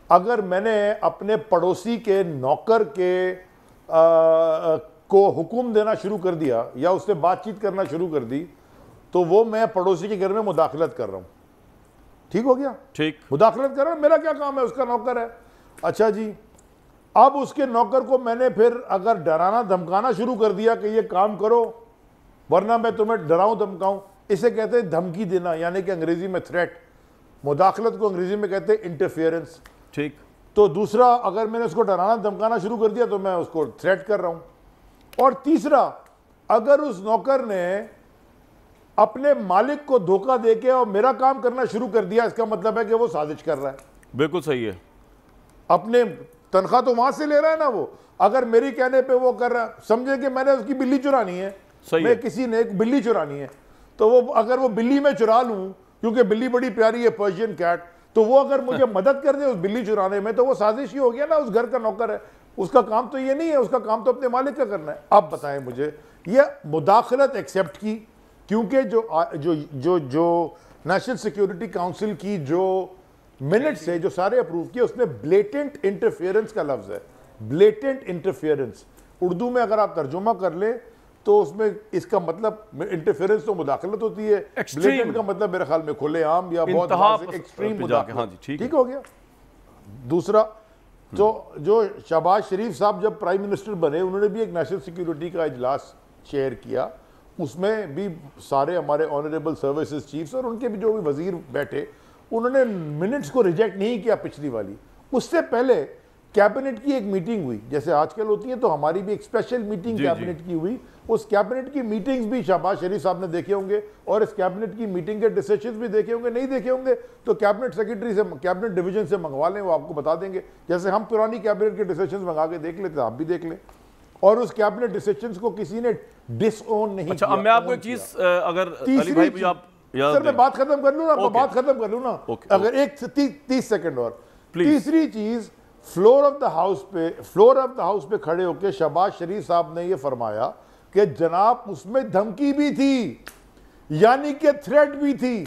अगर मैंने अपने पड़ोसी के नौकर को हुक्म देना शुरू कर दिया या उससे बातचीत करना शुरू कर दी, तो वो मैं पड़ोसी के घर में मुदाखलत कर रहा हूं। ठीक हो गया? ठीक, मुदाखलत कर रहा हूं, मेरा क्या काम है, उसका नौकर है। अच्छा जी, अब उसके नौकर को मैंने फिर अगर डराना धमकाना शुरू कर दिया कि ये काम करो वरना मैं तुम्हें डराऊं धमकाऊं, इसे कहते हैं धमकी देना, यानी कि अंग्रेजी में थ्रेट। मुदाखलत को अंग्रेजी में कहते हैं इंटरफेरेंस। ठीक, तो दूसरा, अगर मैंने उसको डराना धमकाना शुरू कर दिया तो मैं उसको थ्रेट कर रहा हूं। और तीसरा, अगर उस नौकर ने अपने मालिक को धोखा देके और मेरा काम करना शुरू कर दिया, इसका मतलब है कि वो साजिश कर रहा है। बिल्कुल सही है। अपने तनख्वाह तो वहां से ले रहा है ना वो, अगर मेरी कहने पे वो कर रहा है, समझे कि मैंने उसकी बिल्ली चुरानी है, मैं किसी ने एक बिल्ली चुरानी है, तो वो अगर वो बिल्ली में चुरा लूं, क्योंकि बिल्ली बड़ी प्यारी है, पर्शियन कैट, तो वो अगर मुझे मदद कर दे उस बिल्ली चुराने में, तो वो साजिश ही हो गया ना, उस घर का नौकर है, उसका काम तो ये नहीं है, उसका काम तो अपने मालिक का करना है। अब बताएं मुझे, ये मुदाखलत एक्सेप्ट की, क्योंकि जो नेशनल सिक्योरिटी काउंसिल की जो मिनट से जो सारे अप्रूव किए, उसमें ब्लेटेंट इंटरफेरेंस का लफ्ज है। ब्लेटेंट इंटरफेरेंस उर्दू में अगर आप तर्जुमा कर ले तो उसमें इसका मतलब इंटरफेरेंस तो मुदाखलत होती है, ब्लेटेंट का मतलब मेरे ख्याल में खुलेआम या बहुत एक्सट्रीम मुदाखलत। ठीक हो गया? दूसरा, तो जो शहबाज शरीफ साहब जब प्राइम मिनिस्टर बने, उन्होंने भी एक नेशनल सिक्योरिटी का इजलास चेयर किया, उसमें भी सारे हमारे ऑनरेबल सर्विसेज चीफ्स और उनके भी जो भी वजीर बैठे, उन्होंने मिनट्स को रिजेक्ट नहीं किया पिछली वाली। उससे पहले कैबिनेट की एक मीटिंग हुई, जैसे आजकल होती है, तो हमारी भी एक स्पेशल मीटिंग कैबिनेट की हुई। उस कैबिनेट की मीटिंग्स भी शहबाज शरीफ साहब ने देखे होंगे और इस कैबिनेट की मीटिंग के डिसीजंस भी देखे होंगे। नहीं देखे होंगे तो कैबिनेट सेक्रेटरी से, कैबिनेट डिवीजन से मंगवा लें, वो आपको बता देंगे। जैसे हम पुरानी कैबिनेट के डिसीजंस मंगा के देख लेते, आप भी देख लें। और उस कैबिनेट डिसीजंस को किसी ने डिसओन नहीं किया। अब मैं आपको एक चीज, अगर अली भाई मुझे आप सर मैं बात खत्म कर लूं ना, बात खत्म कर लूं ना, अगर एक 30 सेकंड और। तीसरी चीज, फ्लोर ऑफ द हाउस पे खड़े होकर शहबाज शरीफ साहब ने यह फरमाया कि जनाब उसमें धमकी भी थी, यानी कि थ्रेट भी थी।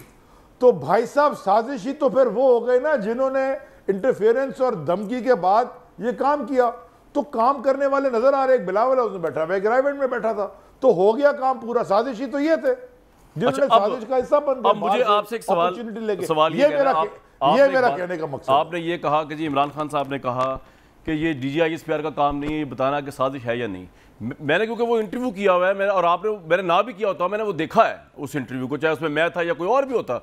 तो भाई साहब साजिशी तो फिर वो हो गए ना जिन्होंने इंटरफेरेंस और धमकी के बाद ये काम किया। तो काम करने वाले नजर आ रहे, एक बिलावल हाउस में बैठा हुआ, एक रायवेंट में बैठा था, तो हो गया काम पूरा। साजिशी तो ये थे जिन्होंने साजिश का हिस्सा बन गए। अब मुझे आपसे एक सवाल ये मेरा कहने का मकसद। आपने ये कहा कि जी इमरान खान साहब ने कहा कि ये DGISPR का काम नहीं है ये बताना कि साजिश है या नहीं। मैंने क्योंकि वो इंटरव्यू किया हुआ है मेरा, और आपने मैंने ना भी किया होता, मैंने वो देखा है उस इंटरव्यू को, चाहे उसमें मैं था या कोई और भी होता।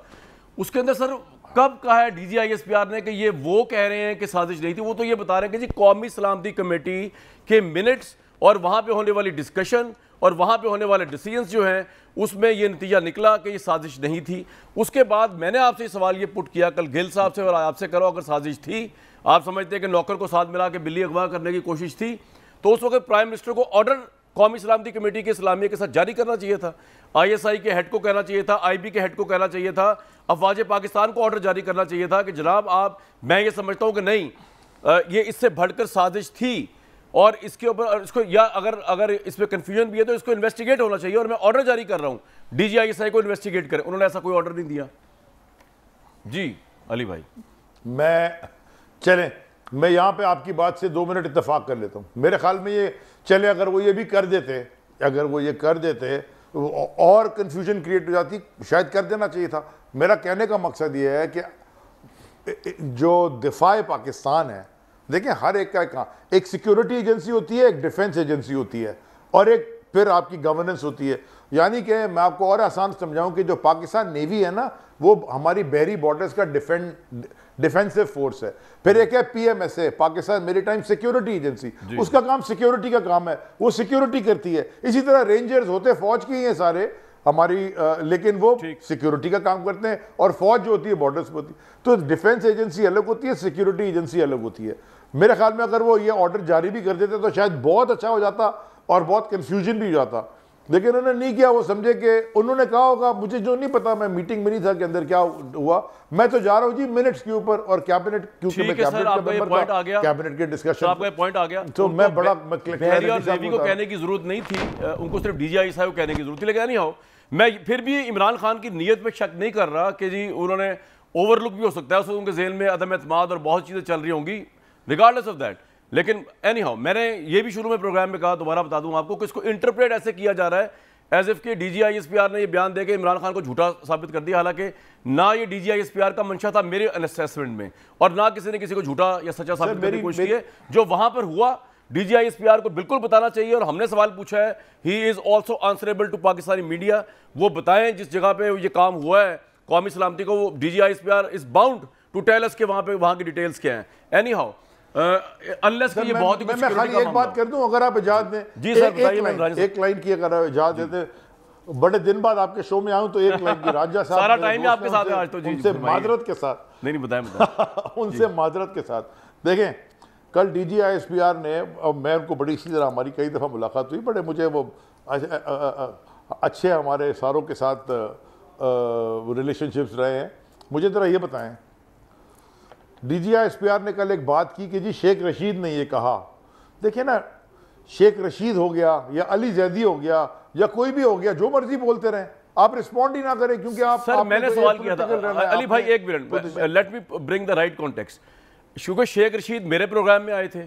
उसके अंदर सर कब कहा है DGISPR ने कि ये वो कह रहे हैं कि साजिश नहीं थी? वो तो ये बता रहे हैं कि जी कौमी सलामती कमेटी के मिनट्स और वहाँ पे होने वाली डिस्कशन और वहाँ पे होने वाले डिसीजंस जो हैं उसमें ये नतीजा निकला कि ये साजिश नहीं थी। उसके बाद मैंने आपसे सवाल ये पुट किया कल गिल साहब से और आपसे करो, अगर साजिश थी, आप समझते हैं कि नौकर को साथ मिला के बिल्ली अगवा करने की कोशिश थी, तो उस वक्त प्राइम मिनिस्टर को ऑर्डर कौमी सलामती कमेटी के इस्लामिया के साथ जारी करना चाहिए था, ISI के हेड को कहना चाहिए था, IB के हेड को कहना चाहिए था, अफवाज पाकिस्तान को ऑर्डर जारी करना चाहिए था कि जनाब आप, मैं ये समझता हूँ कि नहीं ये इससे बढ़कर साजिश थी और इसके ऊपर इसको, या अगर इसमें कंफ्यूजन भी है तो इसको इन्वेस्टिगेट होना चाहिए और मैं ऑर्डर जारी कर रहा हूँ DGISI को इन्वेस्टिगेट करें। उन्होंने ऐसा कोई ऑर्डर नहीं दिया। जी अली भाई, मैं यहां पे आपकी बात से 2 मिनट इत्तेफाक कर लेता हूं। मेरे ख्याल में ये चले, अगर वो ये भी कर देते, और कंफ्यूजन क्रिएट हो जाती, शायद कर देना चाहिए था। मेरा कहने का मकसद ये है कि जो दिफाए पाकिस्तान है, देखें हर एक का एक सिक्योरिटी एजेंसी होती है, एक डिफेंस एजेंसी होती है, और एक फिर आपकी गवर्नेंस होती है। यानी कि मैं आपको और आसान समझाऊं कि जो पाकिस्तान नेवी है ना, वो हमारी बहरी बॉर्डर्स का डिफेंसिव फोर्स है। फिर एक है PMSA, Pakistan maritime security agency, उसका काम सिक्योरिटी का काम है, वो सिक्योरिटी करती है। इसी तरह रेंजर्स होते फौज की हैं सारे हमारी, लेकिन वो सिक्योरिटी का काम करते हैं, और फौज जो होती है बॉर्डर्स पर होती है। तो डिफेंस एजेंसी अलग होती है, सिक्योरिटी एजेंसी अलग होती है। मेरे ख्याल में अगर वो ये ऑर्डर जारी भी कर देते तो शायद बहुत अच्छा हो जाता और बहुत कंफ्यूजन भी हो जाता, लेकिन उन्होंने नहीं किया। वो समझे कि उन्होंने कहा होगा, मुझे जो नहीं पता, मैं मीटिंग में नहीं था के अंदर क्या हुआ, मैं तो जा रहा हूँ जी मिनट्स के ऊपर और कैबिनेट, क्योंकि मैं कैबिनेट के डिस्कशन, आपका पॉइंट आ गया। तो मैं बड़ा नेवी को कहने की जरूरत नहीं थी, उनको सिर्फ DGISI को कहने की जरूरत थी। लेकिन नहीं हो, मैं फिर भी इमरान खान की नीयत पे शक नहीं कर रहा कि जी उन्होंने ओवरलुक भी हो सकता है, उस वक्त उनके जेहन में अदम एतमाद और बहुत चीज़ें चल रही होंगी, रिगार्डलेस ऑफ दैट। लेकिन एनी हाउ, मैंने ये भी शुरू में प्रोग्राम में कहा, दोबारा बता दूं आपको कि इसको इंटरप्रेट ऐसे किया जा रहा है एज इफ कि DGISPR ने ये बयान देकर इमरान खान को झूठा साबित कर दिया, हालांकि ना ये DGISPR का मंशा था मेरे असेसमेंट में, और ना किसी ने किसी को झूठा या सच्चा साबित करने की कोशिश की है। जो वहां पर हुआ, DGISPR को बिल्कुल बताना चाहिए, और हमने सवाल पूछा है, he is also answerable to Pakistani media. वो बताएं जिस जगह पे ये काम हुआ है कौमी सलामती को, वो DGISPR is bound to tell us के वहां की डिटेल्स क्या हैं। एनी हाउ, अनलेस कि ये बहुत ही मैं खाली एक बात कर दूं, अगर आप इजाजत दें। जी सर, बताइए। एक लाइन की अगर आप इजाजत देते, बड़े दिन बाद आपके शो में आऊं तो एक लाइन की राजा साहब सारा टाइम ही आपके साथ है आज तो। जी, उनसे माजरत के साथ, नहीं बताएं उनसे माजरत के साथ देखें, कल DGISPR ने, अब मैं उनको बड़ी इसी तरह, हमारी कई दफ़ा मुलाकात हुई, बड़े मुझे वो अच्छे हमारे सारों के साथ रिलेशनशिप्स रहे हैं। मुझे ज़रा ये बताएं, DGISPR ने कल एक बात की कि जी शेख रशीद ने ये कहा। देखिए ना, शेख रशीद हो गया या अली जैदी हो गया या कोई भी हो गया, जो मर्जी बोलते रहें, आप रिस्पॉन्ड ही ना करें, क्योंकि आप सर मैंने सवाल किया था अली भाई, एक minute, let me bring the right context. क्योंकि शेख रशीद मेरे प्रोग्राम में आए थे,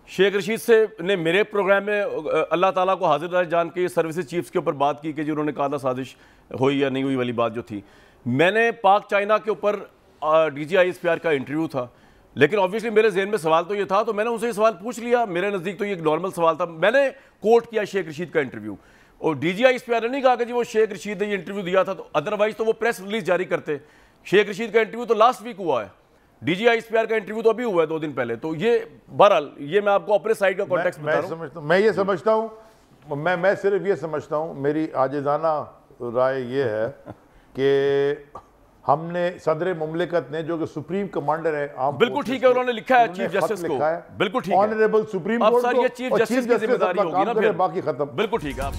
शेख रशीद से ने मेरे प्रोग्राम में अल्लाह ताला को हाजिर जान के सर्विसेज चीफ्स के ऊपर बात की कि जी उन्होंने कहा था साजिश हुई या नहीं हुई वाली बात जो थी। मैंने पाक चाइना के ऊपर DGISPR का इंटरव्यू था, लेकिन ऑब्वियसली मेरे जहन में सवाल तो ये था, तो मैंने उनसे ये सवाल पूछ लिया। मेरे नज़दीक तो ये एक नॉर्मल सवाल था। मैंने कोट किया शेख रशीद का इंटरव्यू, और DGISPR ने नहीं कहा कि जी वो शेख रशीद ने ये इंटरव्यू दिया था, तो अदरवाइज तो वो प्रेस रिलीज जारी करते। शेख रशीद का इंटरव्यू तो लास्ट वीक हुआ है, DGISPR का इंटरव्यू तो अभी हुआ है 2 दिन पहले। तो ये बहरहाल, ये मैं आपको अपने साइड का कॉन्टेक्स्ट बता रहा हूं। मैं ये समझता हूं, मैं सिर्फ ये समझता हूं, मेरी आजिज़ाना राय ये है कि हमने सदर मुमलिकत ने, जो कि सुप्रीम कमांडर है, बिल्कुल ठीक है, उन्होंने लिखा है चीफ जस्टिस को, बिल्कुल ठीक है, ऑनरेबल सुप्रीम कोर्ट को, ये चीफ जस्टिस की जिम्मेदारी होगी ना फिर, बाकी खत्म, बिल्कुल ठीक है।